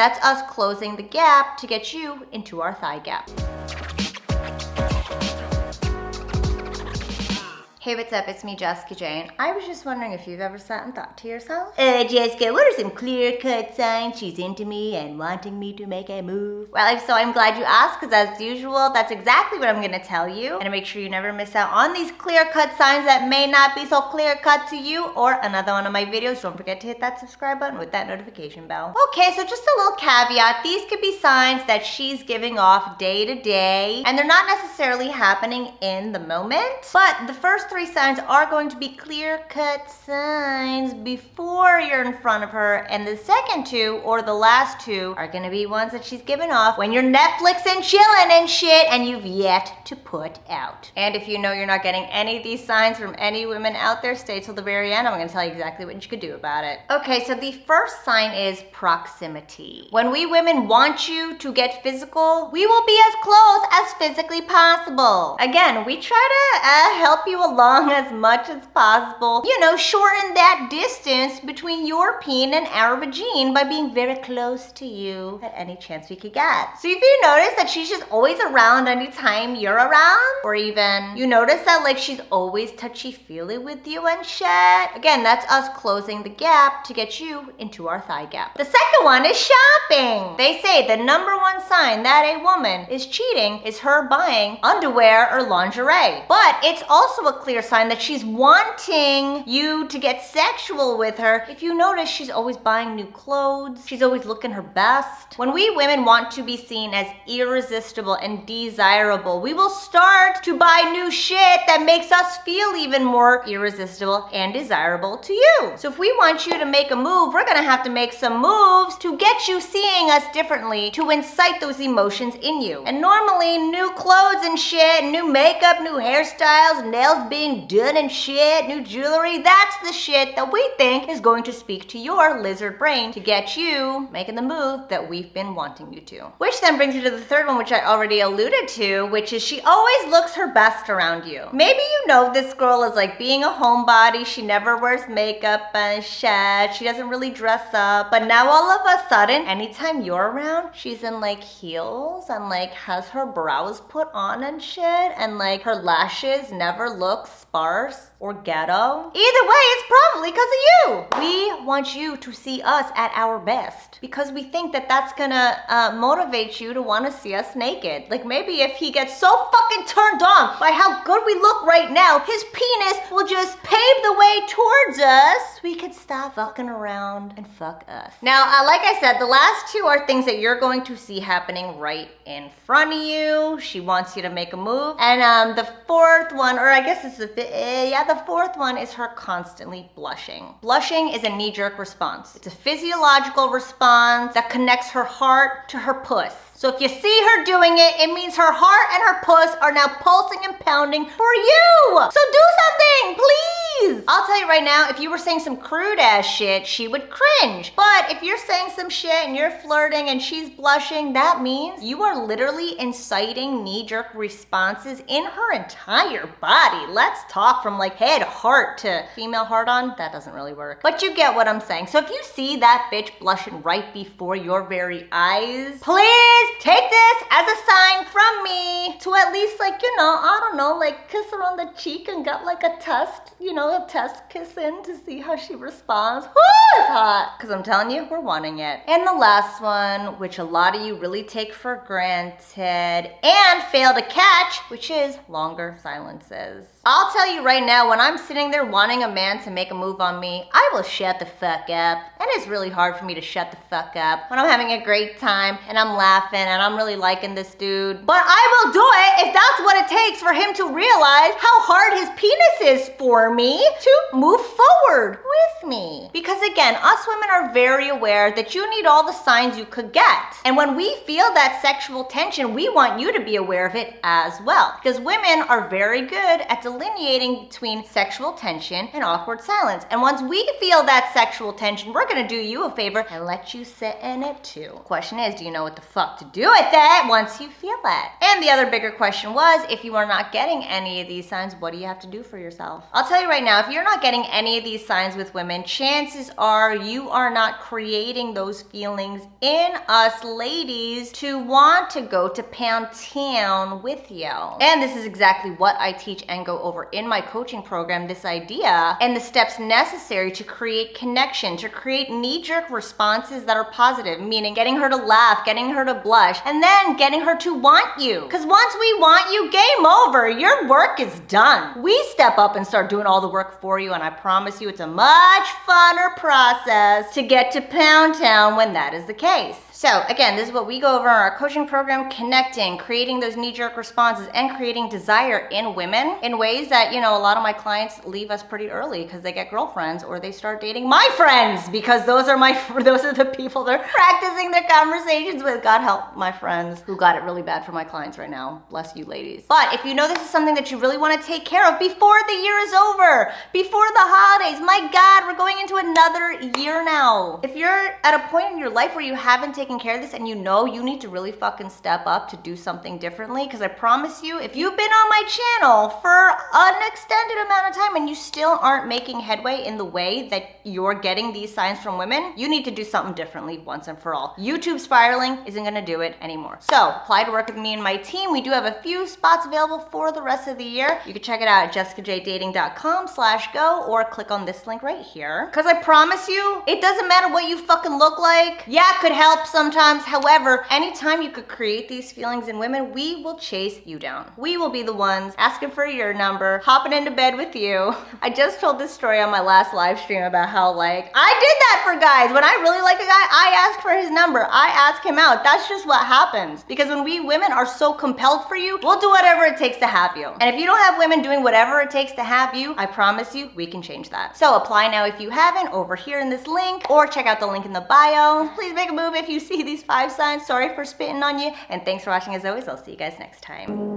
that's us closing the gap to get you into our thigh gap. Hey, what's up? It's me, Jessica Jane. I was just wondering if you've ever sat and thought to yourself, Jessica, what are some clear-cut signs she's into me and wanting me to make a move? Well, if so, I'm glad you asked, because as usual, that's exactly what I'm going to tell you. And to make sure you never miss out on these clear-cut signs that may not be so clear-cut to you or another one of my videos, don't forget to hit that subscribe button with that notification bell. Okay, so just a little caveat. These could be signs that she's giving off day to day, and they're not necessarily happening in the moment, but the first 3 signs are going to be clear-cut signs before you're in front of her, and the second 2 or the last 2 are going to be ones that she's giving off when you're Netflix and chilling and shit and you've yet to put out. And if you know you're not getting any of these signs from any women out there, stay till the very end. I'm going to tell you exactly what you could do about it. Okay, so the first sign is proximity. When we women want you to get physical, we will be as close as physically possible. Again, we try to help you along as much as possible. You know, shorten that distance between your peen and our vagine by being very close to you at any chance we could get. So if you notice that she's just always around anytime you're around, or even you notice that like she's always touchy-feely with you and shit, again, that's us closing the gap to get you into our thigh gap. The second one is shopping. They say the number 1 sign that a woman is cheating is her buying underwear or lingerie. But it's also a clear sign that she's wanting you to get sexual with her. If you notice, she's always buying new clothes. She's always looking her best. When we women want to be seen as irresistible and desirable, we will start to buy new shit that makes us feel even more irresistible and desirable to you. So if we want you to make a move, we're gonna have to make some moves to get you seeing us differently, to incite those emotions in you. And normally, new clothes and shit, new makeup, new hairstyles, nails being done and shit, new jewelry, that's the shit that we think is going to speak to your lizard brain to get you making the move that we've been wanting you to. Which then brings me to the third one, which I already alluded to, which is she always looks her best around you. Maybe you know this girl is like being a homebody, she never wears makeup and shit, she doesn't really dress up, but now all of a sudden, anytime you're around, she's in like heels and like has her brows put on and shit, and like her lashes never look sparse or ghetto. Either way, it's probably because of you. We want you to see us at our best because we think that that's gonna motivate you to want to see us naked. Like maybe if he gets so fucking turned on by how good we look right now, his penis will just pave the way towards us. We could stop fucking around and fuck us. Now, like I said, the last 2 are things that you're going to see happening right in front of you. She wants you to make a move. And the 4th one, or I guess it's the 4th one is her constantly blushing. Blushing is a knee-jerk response. It's a physiological response that connects her heart to her puss. So if you see her doing it, it means her heart and her puss are now pulsing and pounding for you. So do something, please. I'll tell you right now, if you were saying some crude ass shit, she would cringe. But if you're saying some shit and you're flirting and she's blushing, that means you are literally inciting knee-jerk responses in her entire body. Let's talk from like head, heart to female heart-on. That doesn't really work. But you get what I'm saying. So if you see that bitch blushing right before your very eyes, please take this as a sign from me to at least like, you know, I don't know, like kiss her on the cheek and get like a test, you know, a test kiss in to see how she responds. Woo, it's hot. Because I'm telling you, we're wanting it. And the last one, which a lot of you really take for granted and fail to catch, which is longer silences. I'll tell you right now, when I'm sitting there wanting a man to make a move on me, I will shut the fuck up. And it's really hard for me to shut the fuck up when I'm having a great time and I'm laughing and I'm really liking this dude. But I will do it if that's what it takes for him to realize how hard his penis is for me to move forward with me. Because again, us women are very aware that you need all the signs you could get. And when we feel that sexual tension, we want you to be aware of it as well. Because women are very good at delineating between sexual tension and awkward silence. And once we feel that sexual tension, we're gonna do you a favor and let you sit in it too. Question is, do you know what the fuck to do with it once you feel it? And the other bigger question was, if you are not getting any of these signs, what do you have to do for yourself? I'll tell you right now, if you're not getting any of these signs with women, chances are you are not creating those feelings in us ladies to want to go to Pound Town with you. And this is exactly what I teach and go over in my coaching program, this idea and the steps necessary to create connection, to create knee-jerk responses that are positive, meaning getting her to laugh, getting her to blush, and then getting her to want you. Because once we want you, game over. Your work is done. We step up and start doing all the work for you, and I promise you it's a much funner process to get to Pound Town when that is the case. So again, this is what we go over in our coaching program, connecting, creating those knee-jerk responses, and creating desire in women in ways that, you know, a lot of my clients leave us pretty early because they get girlfriends or they start dating my friends, because those are the people they're practicing their conversations with. God help my friends who got it really bad for my clients right now. Bless you ladies. But if you know this is something that you really want to take care of before the year is over, before the holidays, my God, we're going into another year now. If you're at a point in your life where you haven't taken care of this and you know you need to really fucking step up to do something differently, because I promise you, if you've been on my channel for an extended amount of time and you still aren't making headway in the way that you're getting these signs from women, you need to do something differently once and for all. YouTube spiraling isn't gonna do it anymore. So apply to work with me and my team. We do have a few spots available for the rest of the year. You can check it out at jessicajdating.com/go or click on this link right here. Because I promise you, it doesn't matter what you fucking look like. Yeah, it could help sometimes. However, anytime you could create these feelings in women, we will chase you down. We will be the ones asking for your number, hopping into bed with you. I just told this story on my last live stream about how, like, I did that for guys. When I really like a guy, I ask for his number. I ask him out. That's just what happens. Because when we women are so compelled for you, we'll do whatever it takes to have you. And if you don't have women doing whatever it takes to have you, I promise you, we can change that. So apply now if you haven't, over here in this link, or check out the link in the bio. Please make a move if you see these 5 signs. Sorry for spitting on you, and thanks for watching as always. I'll see you guys next time.